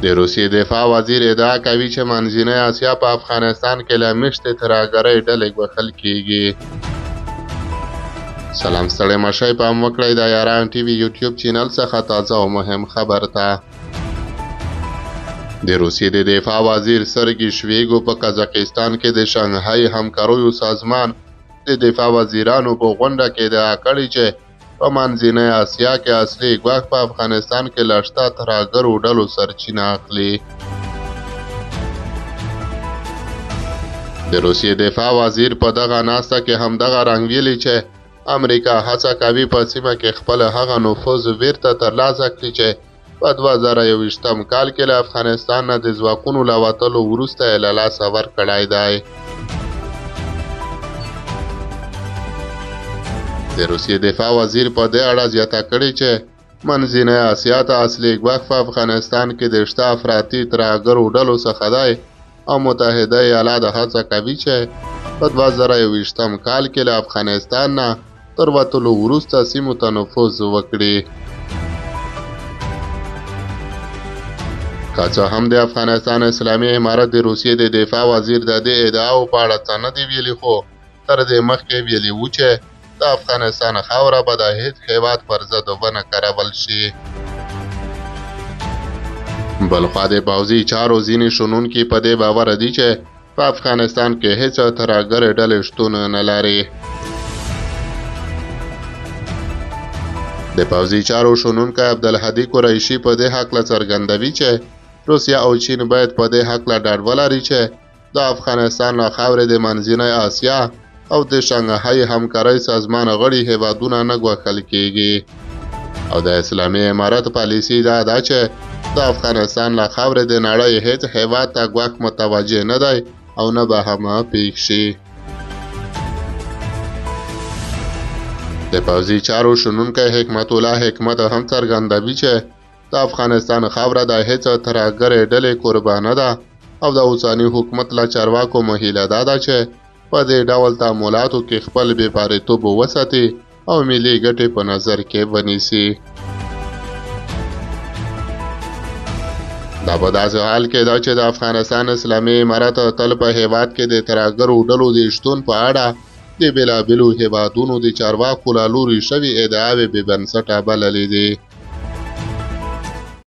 د روسیې دفاع وزیر ادعا کوي چې منځنۍ اسیا په افغانستان کې له مشتې ترهګرۍ ډلې ګوښل کیږي. سلام ستړي مشئ پام وکړئ د یاران ټي وي یوټیوب چینل څخه تازه او مهم خبر ته. د روسیې د دفاع وزیر سرګي شویګو په قزاقستان کې د شانګهای همکاریو سازمان د دفاع وزیرانو په غونډه کې ادعا کړې چې په منځنۍ اسیا کې اصلي ګواښ په افغانستان کې له شته ترهګرو ډلو سرچینه اخلي. د روسیې دفاع وزیر په دغه ناسته کې همدغه رنګ ویلي چې امریکا هڅه کوي په سیمه کې خپل هغه نفوذ بیرته ترلاسه کړي چې په 2021 کال کې له افغانستان نه د ځواکونو له وتلو وروسته یې له لاسه ورکړی دی. د روسیې دفاع وزیر په دې اړه زیاته کړې چې منځنۍ اسیا ته اصلي ګواښ په افغانستان کې د شته افراطي ترهګرو ډلو څخه دی او متحده ایالات هڅه کوي چې په 2021 کال کې له افغانستان نه تر وتلو وروسته سیمو ته نفوذ وکړي. که څه هم د افغانستان اسلامي امارت د روسیې د دفاع وزیر د دې ادعاو په اړه څه نه دی ویلي، خو تر دې مخکې ویلي وو چې د افغانستان خاوره به د هیڅ هیواد پر ضد ونه کارول شي. بلخوا د پوځي چارو ځینې شنونکي په دې باور دي چې په افغانستان کې هیڅ ترهګرې ډلې شتون نه لري. د پوځي چارو شنونکی عبدالهادي قریشي په دې هکله څرګندوي چې روسیه او چین باید په دې هکله ډاډ ولري چې د افغانستان له خاورې د منځنۍ اسیا او د شانګهای همکارۍ سازمان غړي هیوادونه نه ګوښل کیږي. او د اسلامي امارت پالیسي دا ده چې د افغانستان له خاورې د نړۍ هیڅ هیواد ته ګواښ متوجه نه دی او نه به هم پیښ شي. د پوځي چارو شنونکی حکمت الله حکمت هم څرګندوي چې د افغانستان خاوره د هیڅ ترهګرې ډلې قربانه ده او د اوسني حکومت له چارواکو مهیله دا ده چې په دې ډول تعاملاتو کې خپل بېپارېتوب وساتي او ملي ګټې په نظر کې ونیسي. دا په داسې حال کې ده چې د افغانستان اسلامي امارت تل په هیواد کې د ترهګرو ډلو د شتون په اړه د بېلابېلو هیوادونو د چارواکو له لوري شوې ادعاوې بې بنسټه بللې دي.